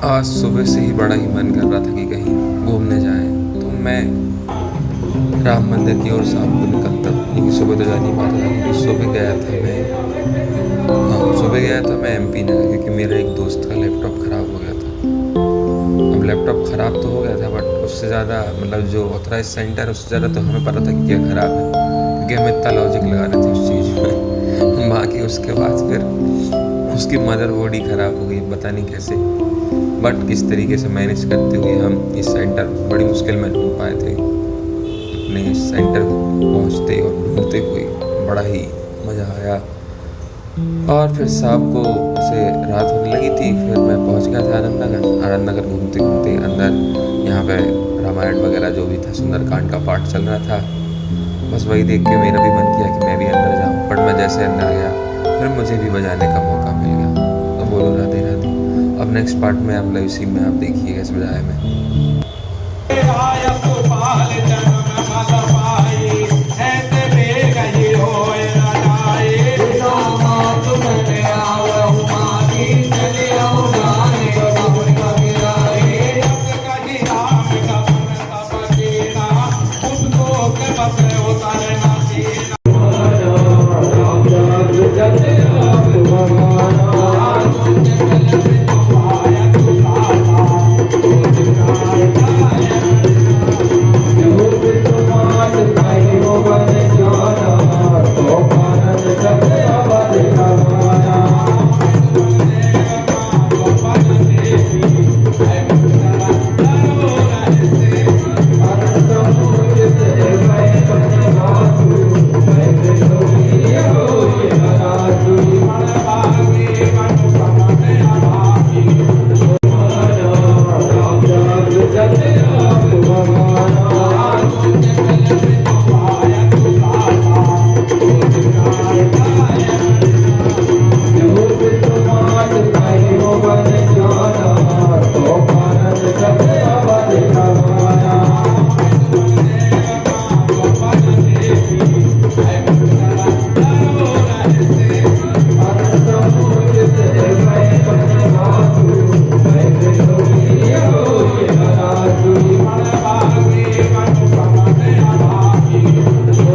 आज सुबह से ही बड़ा ही मन कर रहा था कि कहीं घूमने जाएं, तो मैं राम मंदिर की ओर शाम को निकलता हूँ, लेकिन सुबह तो जा नहीं पाता था क्योंकि सुबह गया था मैं एमपी नगर, क्योंकि मेरे एक दोस्त का लैपटॉप ख़राब हो गया था। अब लैपटॉप ख़राब तो हो गया था, बट उससे ज़्यादा मतलब जो ऑथराइज सेंटर उससे ज़्यादा तो हमें पता था कि क्या ख़राब है, क्योंकि हम इतना लॉजिक लगा रहे थे उस चीज़ में। बाकी उसके बाद फिर उसकी मदरबोर्ड ही ख़राब हो गई, पता नहीं कैसे, बट किस तरीके से मैनेज करते हुए हम इस सेंटर बड़ी मुश्किल में ढूंढ पाए थे। अपने इस सेंटर को पहुंचते और ढूंढते हुए बड़ा ही मज़ा आया। और फिर शाम को ऐसे रात होने लगी थी, फिर मैं पहुंच गया था आनंद नगर घूमते घूमते अंदर। यहाँ पे रामायण वगैरह जो भी था, सुंदरकांड का पाठ चल रहा था। बस वही देख के मेरा भी मन किया कि मैं भी अंदर जाऊँ, बट मैं जैसे अंदर गया फिर मुझे भी बजाने का मौका मिल गया। तो बोलो राधे राधे। अब नेक्स्ट पार्ट में आप लाइव सी में आप देखिएगा इस बजाए में।